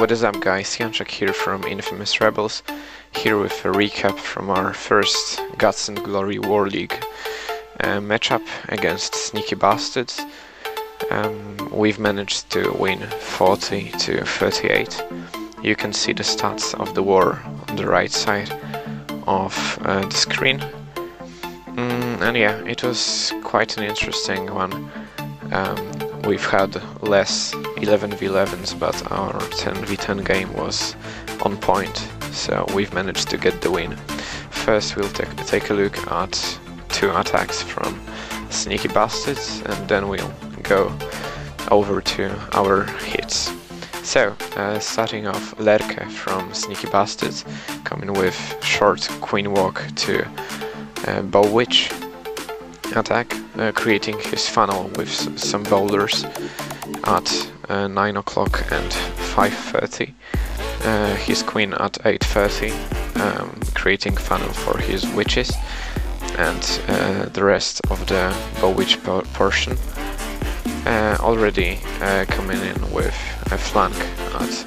What is up, guys? Janczak here from Infamous Rebels, here with a recap from our first Guts and Glory War League matchup against Sneaky Bastards. We've managed to win 40 to 38. You can see the stats of the war on the right side of the screen. And yeah, it was quite an interesting one. We've had less 11v11s, but our 10v10 game was on point, so we've managed to get the win. First we'll take a look at two attacks from Sneaky Bastards, and then we'll go over to our hits. So, starting off, Lerke from Sneaky Bastards, coming with short Queen Walk to Bow Witch attack, creating his funnel with some boulders at 9 o'clock and 5:30. His queen at 8:30, creating funnel for his witches, and the rest of the Bow Witch portion already coming in with a flank at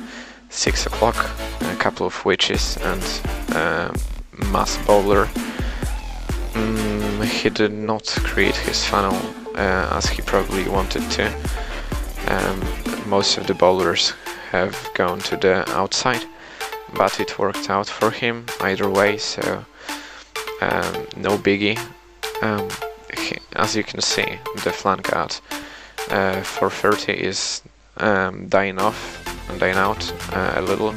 6 o'clock, a couple of witches and mass bowler. He did not create his funnel as he probably wanted to. Most of the bowlers have gone to the outside, but it worked out for him either way, so no biggie. As you can see, the flank at 4:30 is dying out a little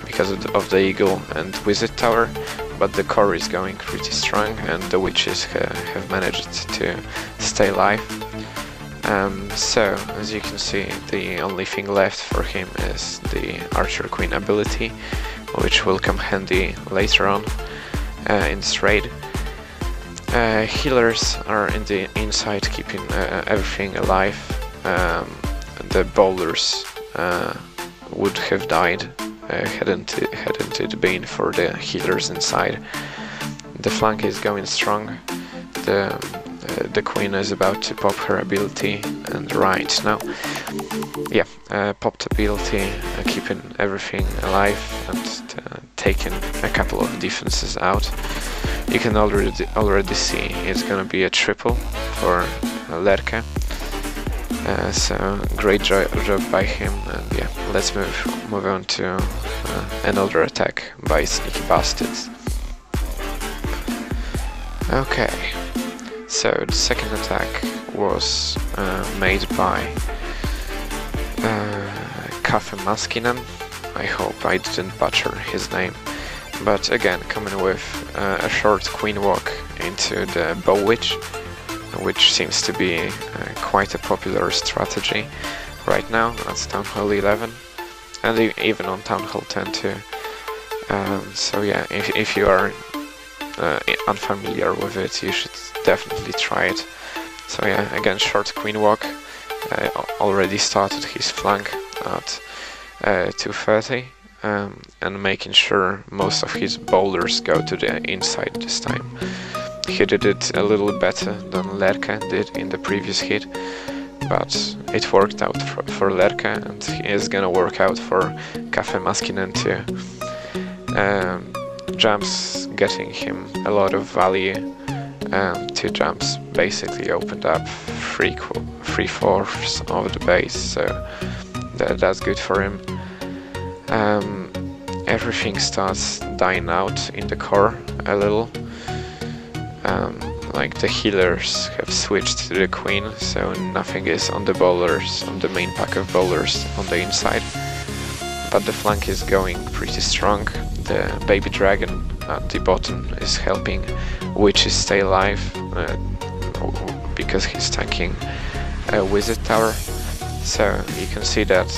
because of the Eagle and Wizard Tower, but the core is going pretty strong and the witches have managed to stay alive. So, as you can see, the only thing left for him is the Archer Queen ability, which will come handy later on in this raid. Healers are in the inside, keeping everything alive. The bowlers would have died hadn't it been for the healers inside. The flank is going strong. The queen is about to pop her ability, and right now, yeah, popped ability, keeping everything alive and taking a couple of defenses out. You can already see it's gonna be a triple for Lerke. So great job by him, and yeah, let's move on to another attack by Sneaky Bastards. Okay, so the second attack was made by Kafe Maskinen. I hope I didn't butcher his name, but again, coming with a short Queen Walk into the Bow Witch, which seems to be quite a popular strategy right now at Town Hall 11 and even on Town Hall 10 too. So yeah, if you are unfamiliar with it, you should definitely try it. So yeah, again, short Queen Walk, already started his flank at 2:30, and making sure most of his bowlers go to the inside this time. He did it a little better than Lerke did in the previous hit, but it worked out for Lerke, and it is gonna work out for Kafe Maskinen too. Jumps getting him a lot of value. 2 jumps basically opened up 3/4 of the base, so that's good for him. Everything starts dying out in the core a little. Like the healers have switched to the queen, so nothing is on the bowlers, on the main pack of bowlers on the inside. But the flank is going pretty strong. The baby dragon at the bottom is helping witches stay alive because he's tanking a Wizard Tower. So you can see that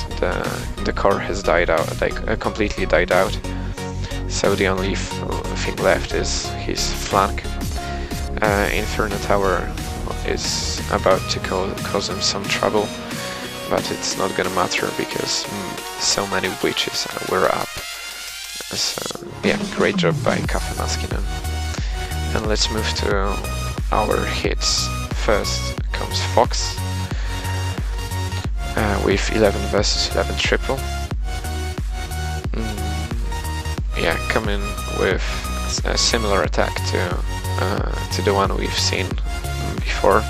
the core has died out, completely died out. So the only thing left is his flank. Inferno Tower is about to cause him some trouble, but it's not gonna matter because so many witches were up. So yeah, great job by Kafe Maskinen. And let's move to our hits. First comes Fox with 11 versus 11 triple. yeah, come in with a similar attack to the one we've seen before.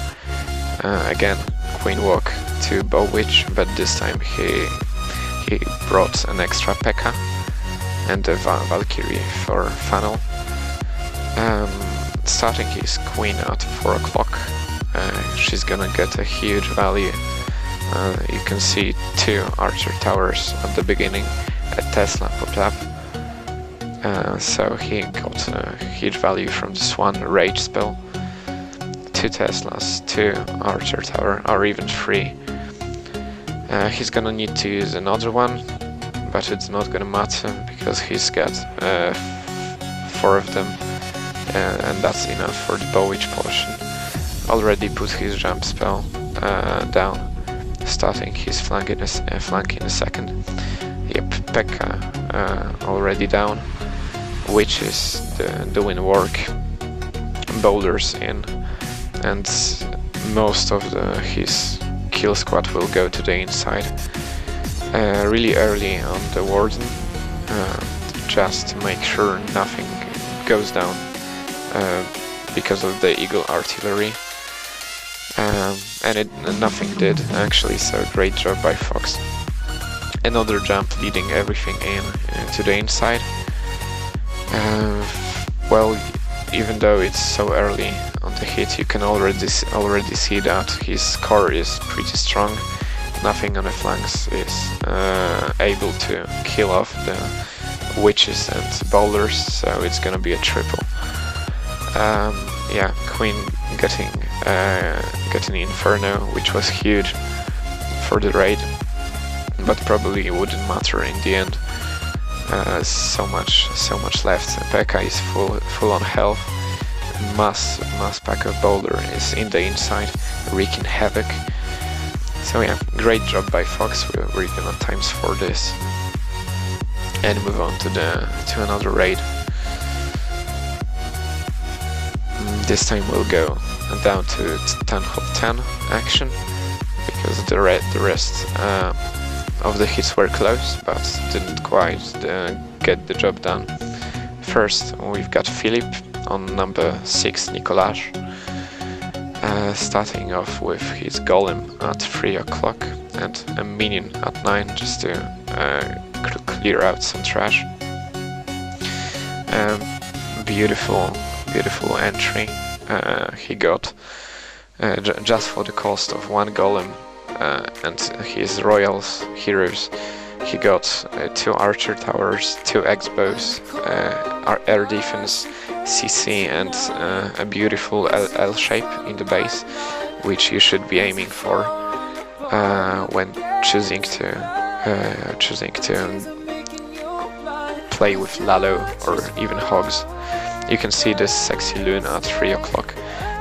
Again, Queen Walk to Bow Witch, but this time he brought an extra P.E.K.K.A. and a Valkyrie for funnel. Starting his Queen at 4 o'clock, she's gonna get a huge value. You can see 2 archer towers at the beginning, a Tesla popped up. So he got a huge value from this one rage spell. 2 Teslas, 2 archer tower, or even 3. He's gonna need to use another one, but it's not gonna matter because he's got 4 of them, and that's enough for the Bow Witch portion. Already put his jump spell down, starting his flank in a second. Yep, P.E.K.K.A. already down. Witches doing work, boulders in, and most of his kill squad will go to the inside really early on the Warden, just to make sure nothing goes down because of the Eagle artillery, and nothing did actually, so great job by Fox. Another jump leading everything in to the inside. Well, even though it's so early on the hit, you can already see that his core is pretty strong. Nothing on the flanks is able to kill off the witches and boulders, so it's gonna be a triple. Yeah, Queen getting Inferno, which was huge for the raid, but probably wouldn't matter in the end. So much left. P.E.K.K.A. is full on health. Mass pack of boulder is in the inside, wreaking havoc. So yeah, great job by Fox. We're gonna ×4 this and move on to another raid. This time we'll go down to 10-10 action because the rest of the hits were close, but didn't quite get the job done. First, we've got Philip on number 6, Nicolas, starting off with his golem at 3 o'clock and a minion at 9, just to clear out some trash. Beautiful entry he got just for the cost of 1 golem. And his royals, heroes, he got 2 archer towers, 2 X-bows, air defense, CC, and a beautiful L shape in the base, which you should be aiming for when choosing to play with Lalo or even Hogs. You can see this sexy loon at 3 o'clock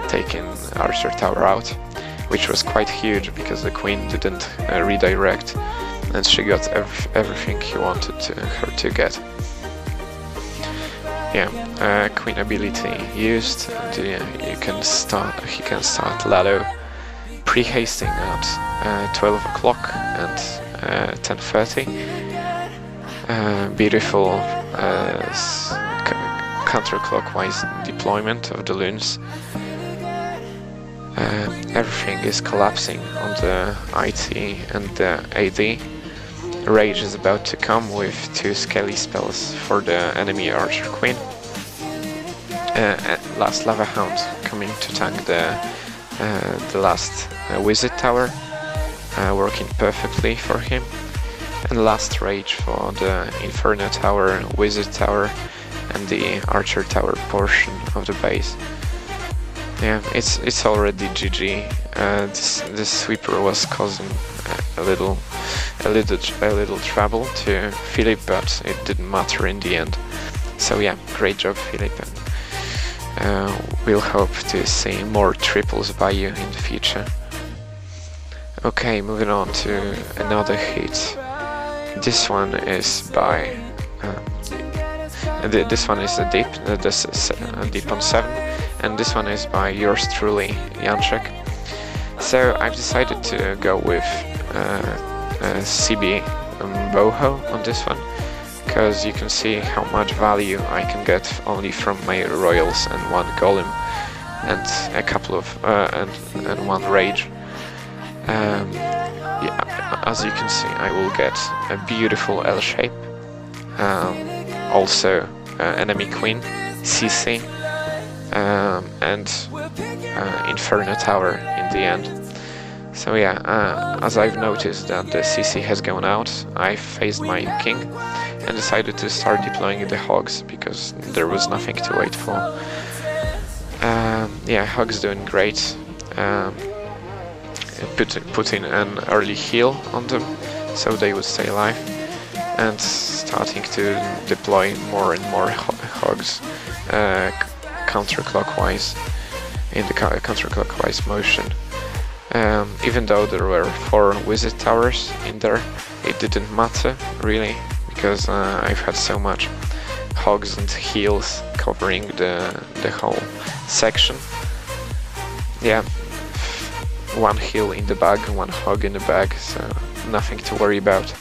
taking archer tower out, which was quite huge because the Queen didn't redirect, and she got everything he wanted her to get. Yeah, Queen ability used, and he can start Lalo pre-hasting at 12 o'clock and 10:30. Beautiful counterclockwise deployment of the loons. Everything is collapsing on the IT and the AD. Rage is about to come with 2 scaly spells for the enemy Archer Queen. Last Lava Hound coming to tank the last Wizard Tower, working perfectly for him. And last Rage for the Inferno Tower, Wizard Tower, and the Archer Tower portion of the base. Yeah, it's already GG. This sweeper was causing a little trouble to Philip, but it didn't matter in the end. So yeah, great job, Philip, and we'll hope to see more triples by you in the future. Okay, moving on to another hit. This one is by this one is a deep. This is a deep on 7. And this one is by yours truly, Janczek. So I've decided to go with CB Boho on this one, because you can see how much value I can get only from my royals and one golem and a couple of and one rage. Yeah, as you can see, I will get a beautiful L shape, also enemy queen, CC, and Inferno Tower in the end. So yeah, as I've noticed that the CC has gone out, I faced my king and decided to start deploying the hogs because there was nothing to wait for. Yeah, hogs doing great. Putting an early heal on them so they would stay alive, and starting to deploy more and more hogs counterclockwise, in the counterclockwise motion. Even though there were 4 wizard towers in there, it didn't matter really, because I've had so much hogs and heals covering the whole section. Yeah, 1 heal in the bag, 1 hog in the bag, so nothing to worry about.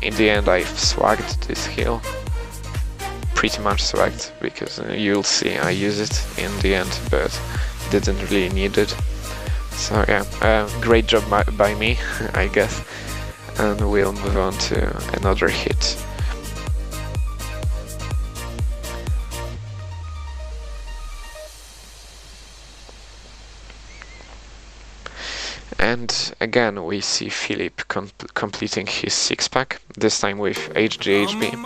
In the end I've swagged this heal, pretty much swagged, because you'll see I use it in the end, but didn't really need it. So yeah, great job by me, I guess, and we'll move on to another hit. And again we see Philip completing his 6-pack, this time with HGHB.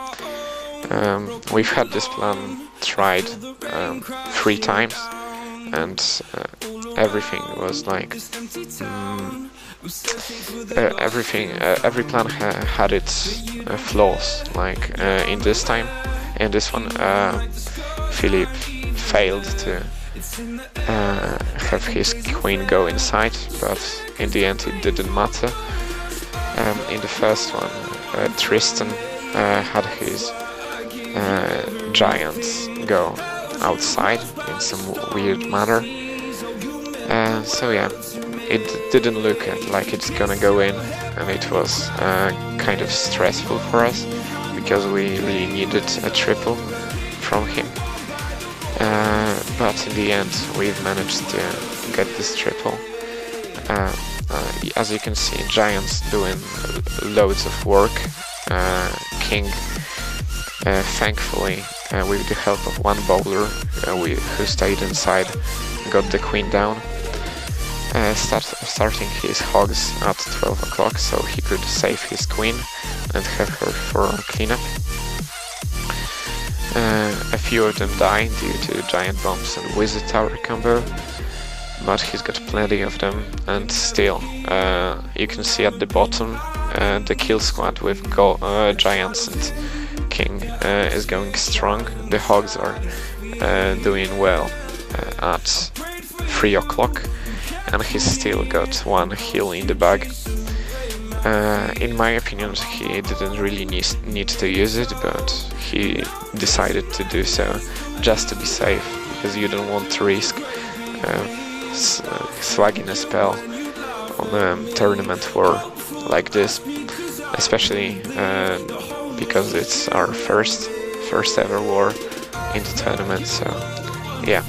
We've had this plan tried 3 times, and everything was like every plan had its flaws. Like in this one, Philip failed to have his queen go inside, but in the end it didn't matter. In the first one, Tristan had his giants go outside in some weird manner. So yeah, it didn't look like it's gonna go in, and it was kind of stressful for us because we really needed a triple from him. But in the end we've managed to get this triple. As you can see, giants doing loads of work. King, thankfully, with the help of one bowler who stayed inside, got the queen down. Starting his hogs at 12 o'clock so he could save his queen and have her for cleanup. A few of them die due to giant bombs and wizard tower combo, but he's got plenty of them, and still you can see at the bottom the kill squad with giants and king is going strong. The hogs are doing well at 3 o'clock, and he's still got 1 heal in the bag. In my opinion, he didn't really need to use it, but he decided to do so just to be safe, because you don't want to risk swagging a spell on a tournament war like this, especially because it's our first ever war in the tournament. So yeah,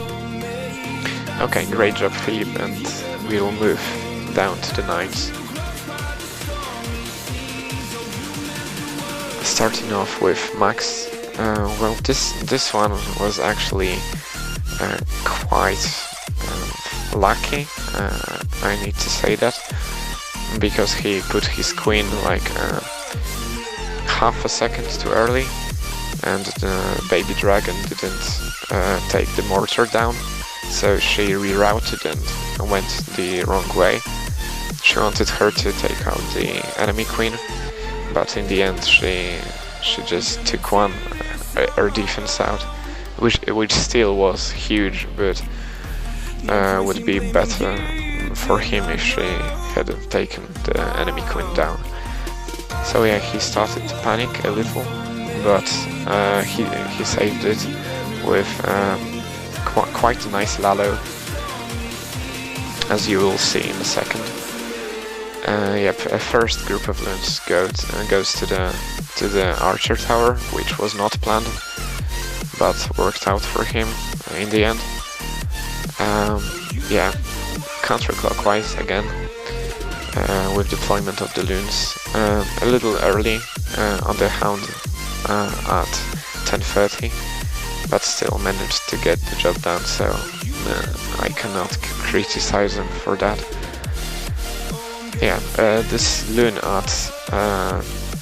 okay, great job Philip, and we'll move down to the knights. Starting off with Max. Well, this one was actually quite lucky, I need to say that, because he put his queen like half a second too early, and the baby dragon didn't take the mortar down, so she rerouted and went the wrong way. She wanted her to take out the enemy queen, but in the end she just took her defense out, which still was huge, but would be better for him if she had taken the enemy queen down. So yeah, he started to panic a little, but he saved it with quite a nice Lalo, as you will see in a second. Yep, a first group of loons goes to the to the archer tower, which was not planned, but worked out for him in the end. Yeah, counterclockwise again, with deployment of the loons. A little early on the hound at 10:30, but still managed to get the job done, so I cannot criticize him for that. Yeah, this loon at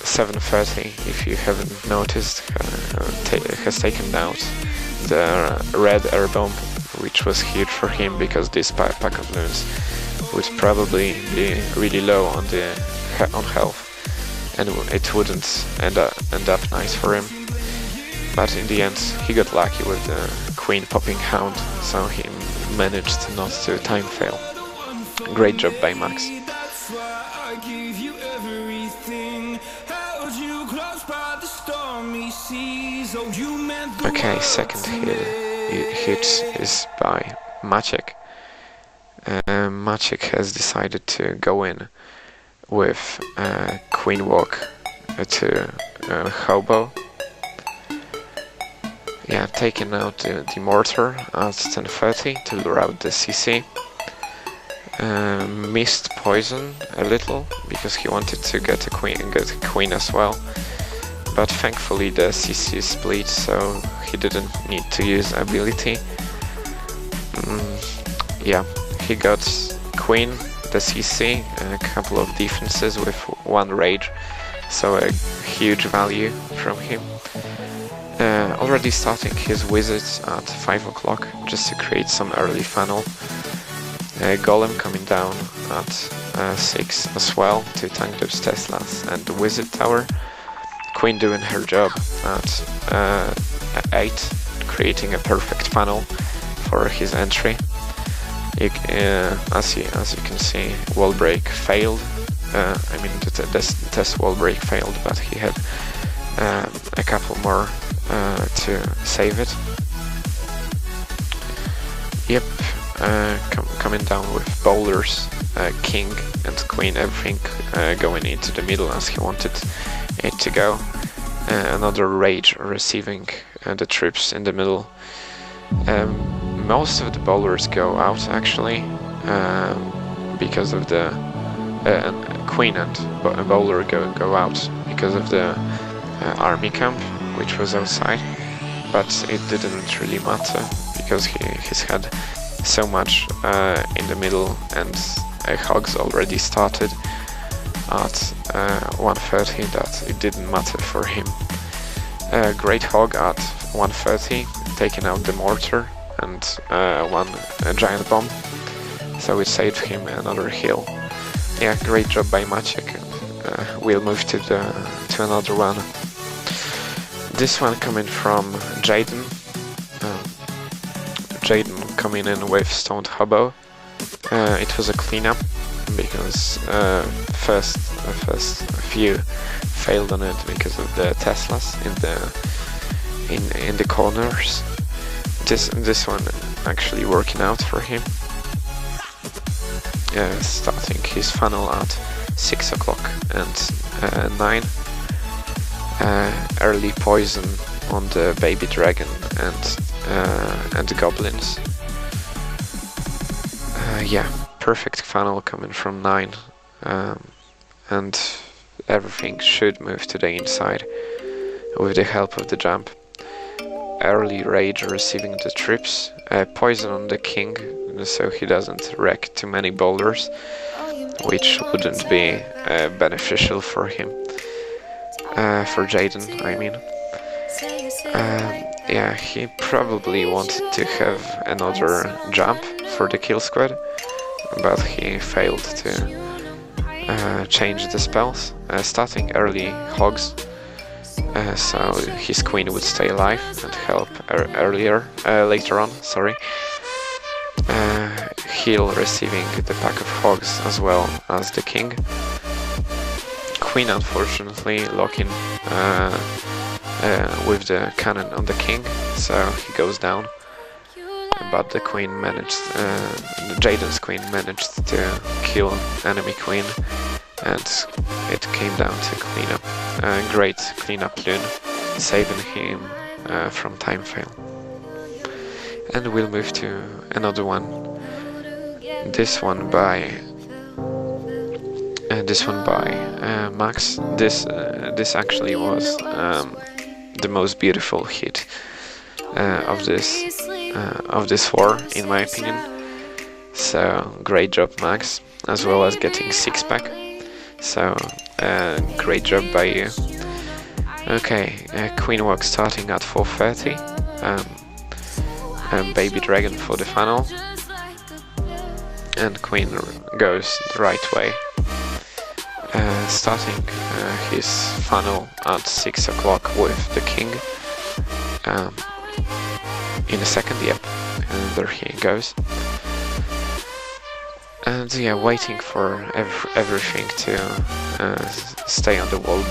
7:30, if you haven't noticed, has taken out the red air bomb, which was huge for him because this pack of loons would probably be really low on health, and it wouldn't end up nice for him. But in the end, he got lucky with the queen popping hound, so he managed not to time fail. Great job by Max. Okay, second hit is by Maciek. Maciek has decided to go in with queen walk to hobo. Yeah, taking out the mortar at 10:30 to lure out the CC. Missed poison a little because he wanted to get a queen as well, but thankfully the CC split, so he didn't need to use ability. Yeah, he got queen, the CC, a couple of defenses with one rage, so a huge value from him. Already starting his wizards at 5 o'clock just to create some early funnel. Golem coming down at 6 as well to tank those Teslas and the wizard tower. Queen doing her job at 8, creating a perfect funnel for his entry. As you can see, wall break failed. I mean the test wall break failed, but he had a couple more to save it. Yep, coming down with bowlers, king and queen, everything going into the middle as he wanted it to go. Another rage receiving the troops in the middle. Most of the bowlers go out actually, because of the queen and bowler go out because of the army camp, which was outside, but it didn't really matter because he's had so much in the middle, and hogs already started at 1:30 that it didn't matter for him. Great hog at 1:30, taking out the mortar and one giant bomb, so it saved him another heal. Yeah, great job by Maciek. We'll move to another one. This one coming from Jaden. Jaden coming in with stoned hobo. It was a cleanup because first few failed on it because of the Teslas in the corners. This one actually working out for him. Starting his funnel at 6 o'clock and 9. Early poison on the baby dragon and the goblins. Yeah, perfect funnel coming from 9, and everything should move to the inside with the help of the jump. Early rage receiving the trips, poison on the king so he doesn't wreck too many boulders, which wouldn't be beneficial for him. For Jaden, I mean. Yeah, he probably wanted to have another jump for the kill squad, but he failed to change the spells, starting early hogs, so his queen would stay alive and help later on, sorry. Heal receiving the pack of hogs as well as the king. Queen unfortunately locking with the cannon on the king, so he goes down. But the queen managed, Jaden's queen managed to kill enemy queen and it came down to cleanup. Great cleanup Lune, saving him from time fail. And we'll move to another one. This one by Max. This actually was the most beautiful hit of this war, in my opinion. So great job, Max, as well as getting 6-pack. So great job by you. Okay, Queen Walk starting at 4:30. Baby Dragon for the funnel, and Queen goes the right way. Starting his funnel at 6 o'clock with the King. In a second, yep, and there he goes. And yeah, waiting for everything to stay on the wall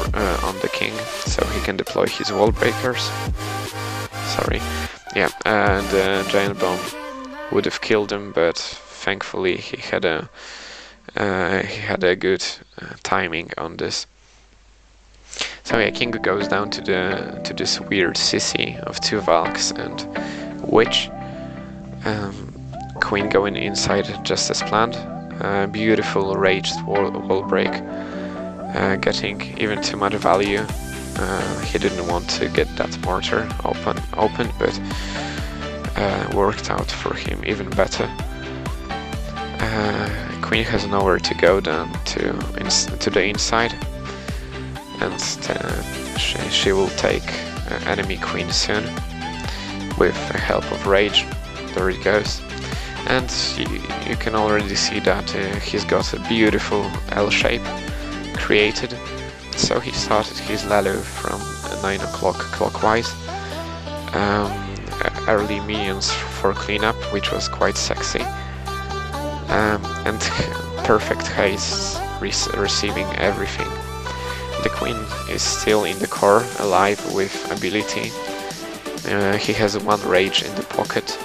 on the King, so he can deploy his wall breakers. Sorry, yeah, and Giant Bomb would have killed him, but thankfully he had a good timing on this. So yeah, King goes down to this weird sissy of 2 Valks and Witch. Queen going inside just as planned. Beautiful raged wall break, getting even too much value. He didn't want to get that mortar open, but worked out for him even better. Queen has nowhere to go than to the inside, and she will take enemy Queen soon with the help of Rage. There it goes. And you can already see that he's got a beautiful L shape created. So he started his Lalu from 9 o'clock clockwise. Early minions for cleanup, which was quite sexy. And perfect haste, receiving everything. The Queen is still in the core, alive with ability. He has 1 rage in the pocket,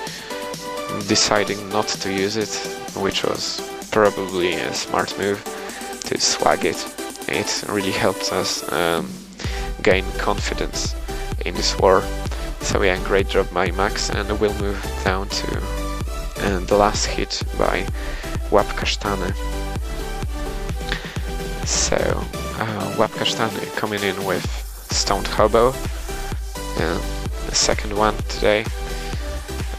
deciding not to use it, which was probably a smart move to swag it. It really helped us gain confidence in this war. So yeah, great job by Max, and we'll move down to the last hit by Łap Kasztany. So Łap Kasztany coming in with Stoned Hobo, the second one today.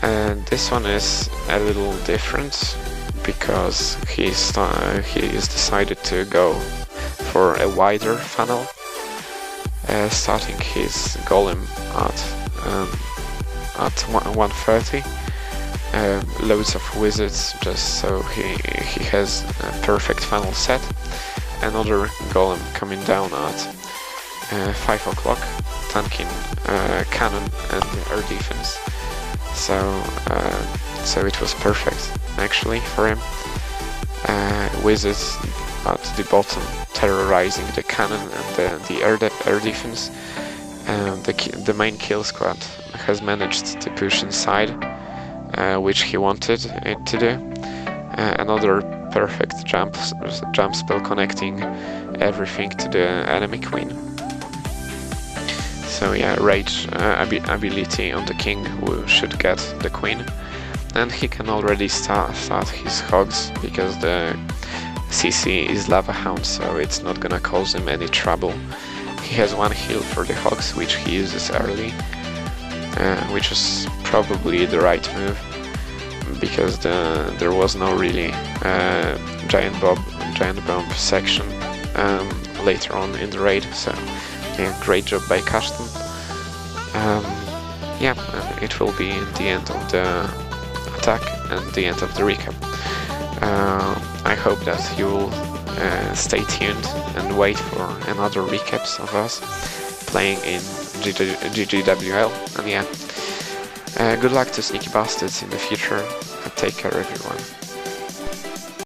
And this one is a little different because he is decided to go for a wider funnel, starting his golem at 1:30. Loads of wizards, just so he has a perfect funnel set. Another golem coming down at 5 o'clock, tanking cannon and air defense. So it was perfect actually for him. Wizards at the bottom terrorizing the cannon and the air defense. The main kill squad has managed to push inside, which he wanted it to do. Another perfect jump spell connecting everything to the enemy Queen. So yeah, Rage ability on the King should get the Queen, and he can already start his hogs because the CC is Lava Hound, so it's not gonna cause him any trouble. He has 1 heal for the hogs, which he uses early, which is probably the right move because there was no really giant bomb section later on in the raid. So yeah, great job by Kasztan. Yeah, it will be the end of the attack and the end of the recap. I hope that you will stay tuned and wait for another recaps of us playing in GGWL. And yeah, good luck to Sneaky Bastards in the future. Take care, everyone.